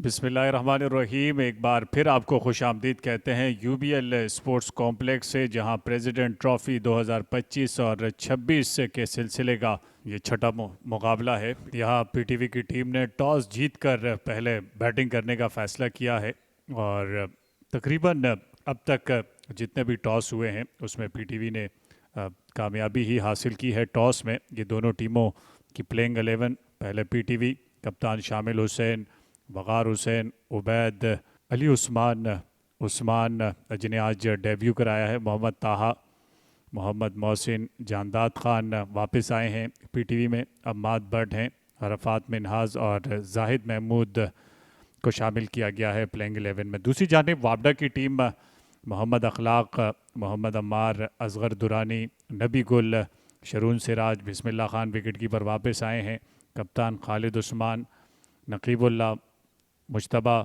बिस्मिल्लाहिर्रहमानिर्रहीम। एक बार फिर आपको खुशामदीद कहते हैं यूबीएल स्पोर्ट्स कॉम्प्लेक्स से, जहां प्रेसिडेंट ट्रॉफ़ी 2025 और 26 के सिलसिले का ये छठा मुकाबला है। यहां पीटीवी की टीम ने टॉस जीतकर पहले बैटिंग करने का फ़ैसला किया है और तकरीबन अब तक जितने भी टॉस हुए हैं उसमें पीटीवी ने कामयाबी ही हासिल की है। टॉस में ये दोनों टीमों की प्लेइंग 11, पहले पीटीवी कप्तान शामिल हुसैन, वक़ार हुसैन, उबैद, अली उस्मान उस्मान जिन्हें आज डेब्यू कराया है, मोहम्मद ताहा, मोहम्मद मोहसिन, जानदाद ख़ान वापस आए हैं पीटीवी में, अम्माद बट हैं, अरफात मिनहाज और जाहिद महमूद को शामिल किया गया है प्लेइंग 11 में। दूसरी जानिब वापडा की टीम मोहम्मद अखलाक, मोहम्मद अम्मार, असगर दुरानी, नबी गुल, शरून सिराज, बिस्मिल्लाह खान विकेट कीपर वापस आए हैं, कप्तान खालिद उस्मान, नकीबुल्ला, मुश्तबा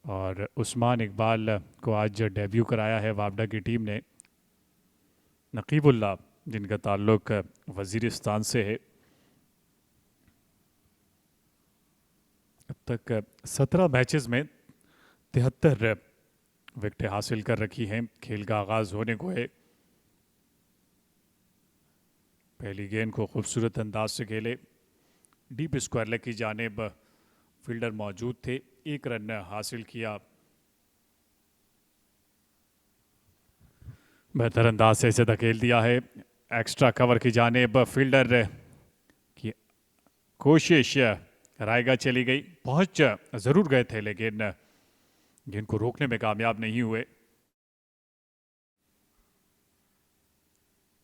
और उस्मान इकबाल को आज डेब्यू कराया है वापडा की टीम ने। नकीबुल्ला जिनका ताल्लुक वज़ीरिस्तान से है, अब तक 17 मैचेस में 73 विकेटें हासिल कर रखी हैं। खेल का आगाज़ होने को है। पहली गेंद को खूबसूरत अंदाज से खेले, डीप स्क्वायर लेग की जानिब फील्डर मौजूद थे, एक रन हासिल किया। बेहतर अंदाज से इसे धकेल दिया है एक्स्ट्रा कवर की जानिब। फील्डर की कोशिश रायगा चली गई, पहुंच ज़रूर गए थे लेकिन गेंद को रोकने में कामयाब नहीं हुए।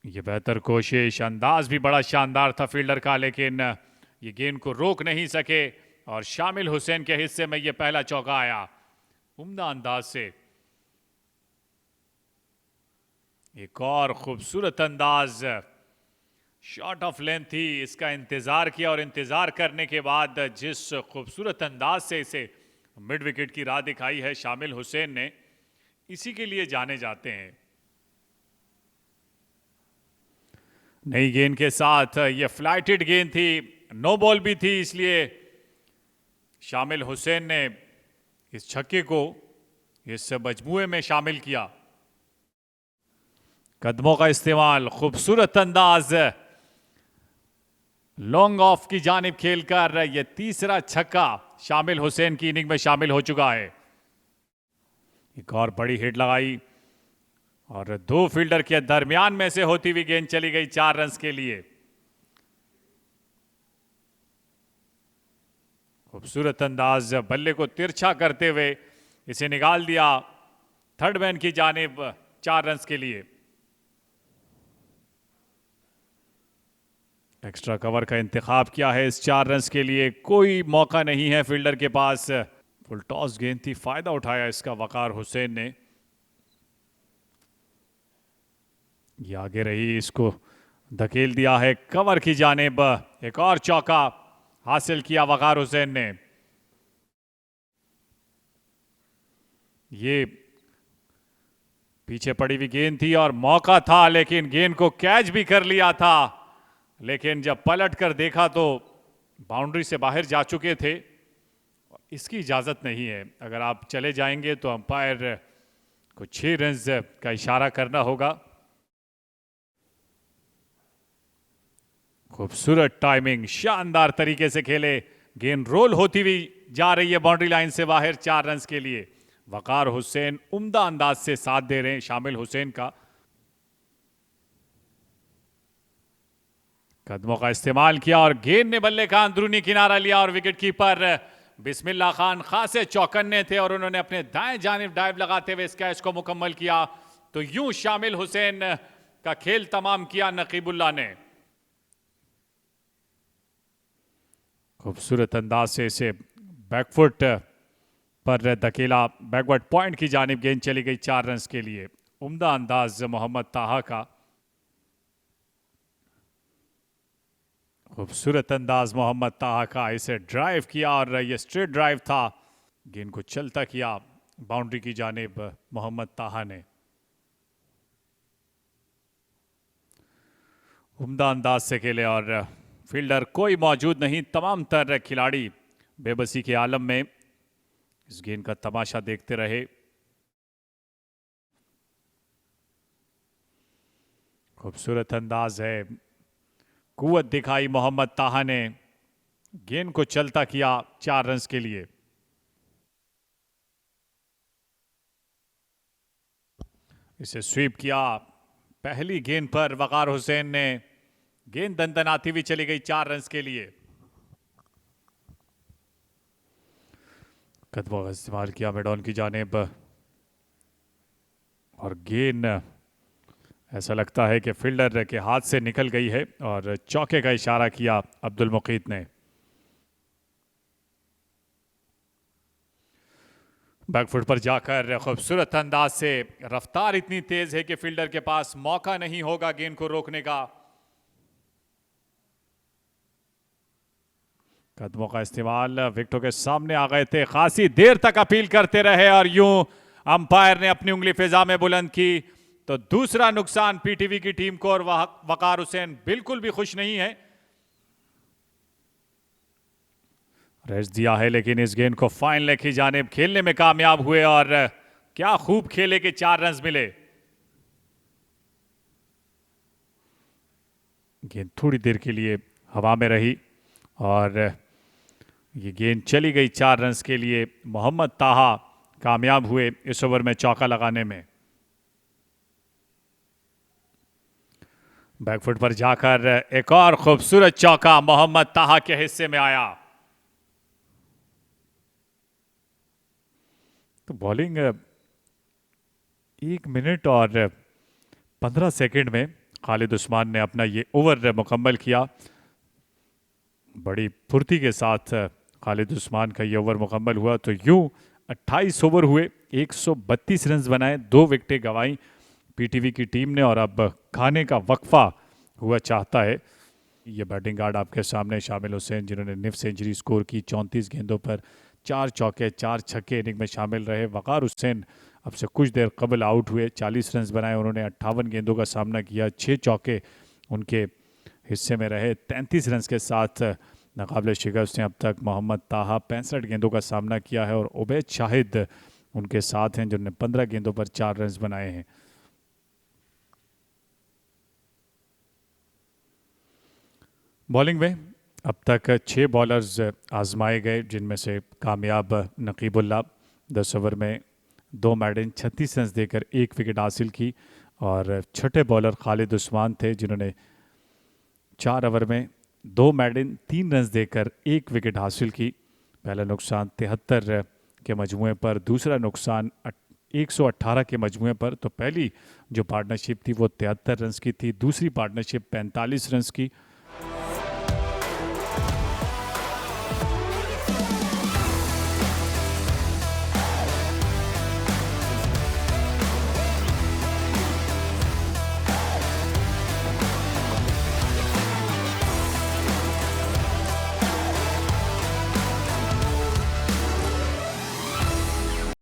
ये बेहतर कोशिश, अंदाज भी बड़ा शानदार था फील्डर का, लेकिन ये गेंद को रोक नहीं सके और शामिल हुसैन के हिस्से में ये पहला चौका आया उम्दा अंदाज से। एक और खूबसूरत अंदाज, शॉट ऑफ लेंथ थी, इसका इंतजार किया और इंतजार करने के बाद जिस खूबसूरत अंदाज से इसे मिड विकेट की राह दिखाई है शामिल हुसैन ने, इसी के लिए जाने जाते हैं। नई गेंद के साथ ये फ्लाइटेड गेंद थी, नो बॉल भी थी, इसलिए शामिल हुसैन ने इस छक्के को इस मजमूए में शामिल किया। कदमों का इस्तेमाल, खूबसूरत अंदाज, लॉन्ग ऑफ की जानिब खेलकर यह तीसरा छक्का शामिल हुसैन की इनिंग में शामिल हो चुका है। एक और बड़ी हिट लगाई और दो फील्डर के दरमियान में से होती हुई गेंद चली गई 4 रन के लिए। खूबसूरत अंदाज, बल्ले को तिरछा करते हुए इसे निकाल दिया थर्ड मैन की जानिब 4 रन के लिए। एक्स्ट्रा कवर का इंतखाब किया है इस 4 रन के लिए, कोई मौका नहीं है फील्डर के पास। फुल टॉस गेंद थी, फायदा उठाया इसका वक़ार हुसैन ने। ये आगे रही, इसको धकेल दिया है कवर की जानिब। एक और चौका हासिल किया वक़ार हुसैन ने। ये पीछे पड़ी हुई गेंद थी और मौका था, लेकिन गेंद को कैच भी कर लिया था, लेकिन जब पलट कर देखा तो बाउंड्री से बाहर जा चुके थे। इसकी इजाज़त नहीं है, अगर आप चले जाएंगे तो अंपायर को 6 रन का इशारा करना होगा। खूबसूरत टाइमिंग, शानदार तरीके से खेले, गेंद रोल होती हुई जा रही है बाउंड्री लाइन से बाहर 4 रन के लिए। वक़ार हुसैन उम्दा अंदाज से साथ दे रहे हैं शामिल हुसैन का। कदमों का इस्तेमाल किया और गेंद ने बल्ले का अंदरूनी किनारा लिया और विकेट कीपर बिस्मिल्लाह खान खासे चौकन्ने थे और उन्होंने अपने दाएं जानिब डाइव लगाते हुए इस कैच को मुकम्मल किया। तो यूं शामिल हुसैन का खेल तमाम किया नकीबुल्ला ने। खूबसूरत अंदाज से इसे बैकफुट पर धकेला, बैकवर्ड पॉइंट की जानिब गेंद चली गई 4 रन के लिए। उम्दा अंदाज मोहम्मद ताहा का, खूबसूरत अंदाज मोहम्मद ताहा का, इसे ड्राइव किया और ये स्ट्रेट ड्राइव था, गेंद को चलता किया बाउंड्री की जानिब मोहम्मद ताहा ने। उम्दा अंदाज से खेले और फील्डर कोई मौजूद नहीं, तमाम तर खिलाड़ी बेबसी के आलम में। इस गेंद का तमाशा देखते रहे। खूबसूरत अंदाज है, कुव्वत दिखाई मोहम्मद ताहा ने, गेंद को चलता किया 4 रन के लिए। इसे स्वीप किया, पहली गेंद पर वकार हुसैन ने, गेंद दंदनाती हुई चली गई 4 रन के लिए। कदमों का इस्तेमाल किया मेडॉन की जानिब और गेंद ऐसा लगता है कि फील्डर के हाथ से निकल गई है और चौके का इशारा किया अब्दुल मुकीत ने। बैकफुट पर जाकर खूबसूरत अंदाज से, रफ्तार इतनी तेज है कि फील्डर के पास मौका नहीं होगा गेंद को रोकने का। कदमों का इस्तेमाल, विकेटों के सामने आ गए थे, खासी देर तक अपील करते रहे और यूं अंपायर ने अपनी उंगली फिजा में बुलंद की तो दूसरा नुकसान पीटीवी की टीम को, और वकार हुसैन बिल्कुल भी खुश नहीं है। रेस्ट दिया है लेकिन इस गेंद को फाइनल की जानिब खेलने में कामयाब हुए और क्या खूब खेले के 4 रन मिले। गेंद थोड़ी देर के लिए हवा में रही और ये गेंद चली गई 4 रन के लिए। मोहम्मद ताहा कामयाब हुए इस ओवर में चौका लगाने में। बैकफुट पर जाकर एक और खूबसूरत चौका मोहम्मद ताहा के हिस्से में आया। तो बॉलिंग 1 मिनट और 15 सेकंड में खालिद उस्मान ने अपना ये ओवर मुकम्मल किया। बड़ी फुर्ती के साथ खालिद उस्मान का ये ओवर मुकम्मल हुआ। तो यूं 28 ओवर हुए, 132 रन बनाए, 2 विकेटें गंवाई पीटीवी की टीम ने और अब खाने का वक्फा हुआ चाहता है। ये बैटिंग गार्ड आपके सामने शामिल हुसैन, जिन्होंने निफ सेंचुरी स्कोर की, 34 गेंदों पर 4 चौके 4 छक्के इनिंग में शामिल रहे। वकार हुसैन अब से कुछ देर कबल आउट हुए, 40 रन बनाए उन्होंने, 58 गेंदों का सामना किया, 6 चौके उनके हिस्से में रहे। 33 रन के साथ नाकाबिले शिकस्त ने अब तक मोहम्मद ताहा 65 गेंदों का सामना किया है और उबैद शाहिद उनके साथ हैं जिन्होंने 15 गेंदों पर 4 रन बनाए हैं। बॉलिंग में अब तक 6 बॉलर्स आजमाए गए, जिनमें से कामयाब नकीबुल्लाह 10 ओवर में 2 मेडन 36 रन देकर 1 विकेट हासिल की और छठे बॉलर खालिद उस्मान थे जिन्होंने 4 ओवर में 2 मेडन 3 रन देकर 1 विकेट हासिल की। पहला नुकसान 73 के मजमुए पर, दूसरा नुकसान 118 के मजमुए पर। तो पहली जो पार्टनरशिप थी वो 73 रन की थी, दूसरी पार्टनरशिप 45 रन की।